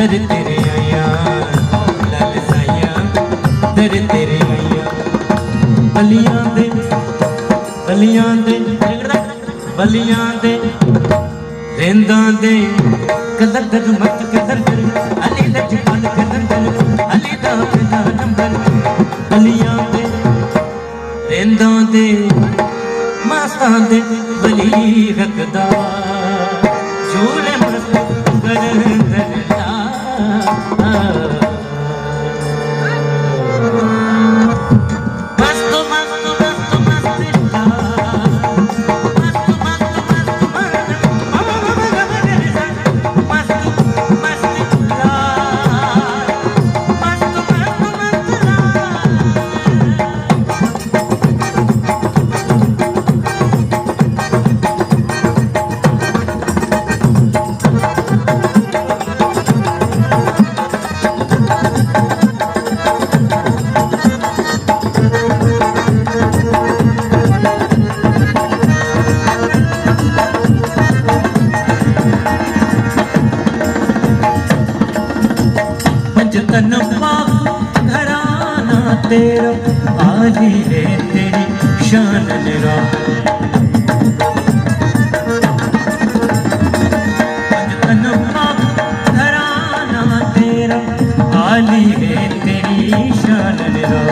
दर तेरे आया लाल साया दर तेरे आया बलियां दे बलियां दे बलियां दे रेंदा दे कदर मत कदर अली लजपाल कदर अली दा पहला नंबर बलियां दे रेंदा दे मस्तां दे वली रखदा झूले मस्त कर तन पाक घराना तेरा आली है तेरी शान निरा तन पाक घराना तेरा आली है तेरी शान निरा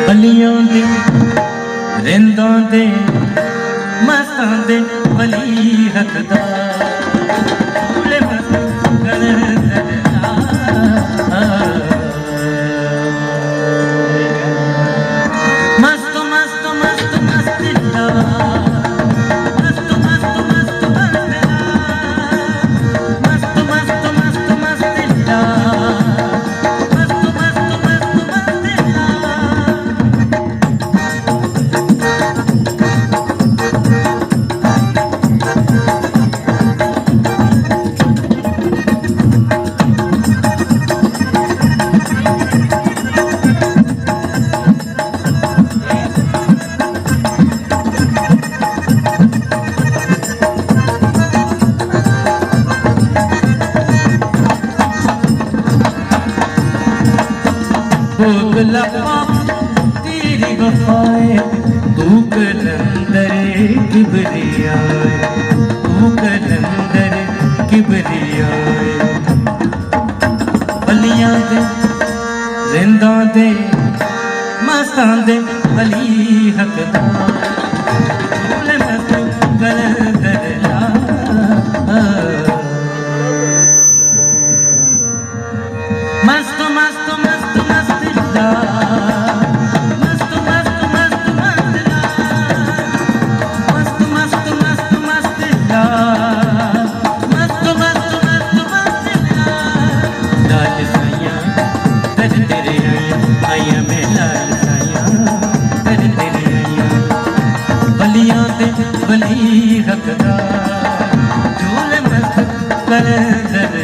बलियां दे रेंदा दे मस्तां दे वली रखदा भोगला तेरी वफाए तू कलंदर किबरियाए तू कलंदर किबरियाए बलियां दे रिंदा दे मस्तां दे वली हकदा झूले मस्त कलंदर मस्त मस्त मस्त मस्त मस्त मस्त मस्त मस्त मस्त मस्त मस्त मस्त मस्त मस्त मस्त लाल साया कर तेरे आया मैं लाल साया कर तेरे आया बलियां ते बली रखदा झूले मस्त कर दर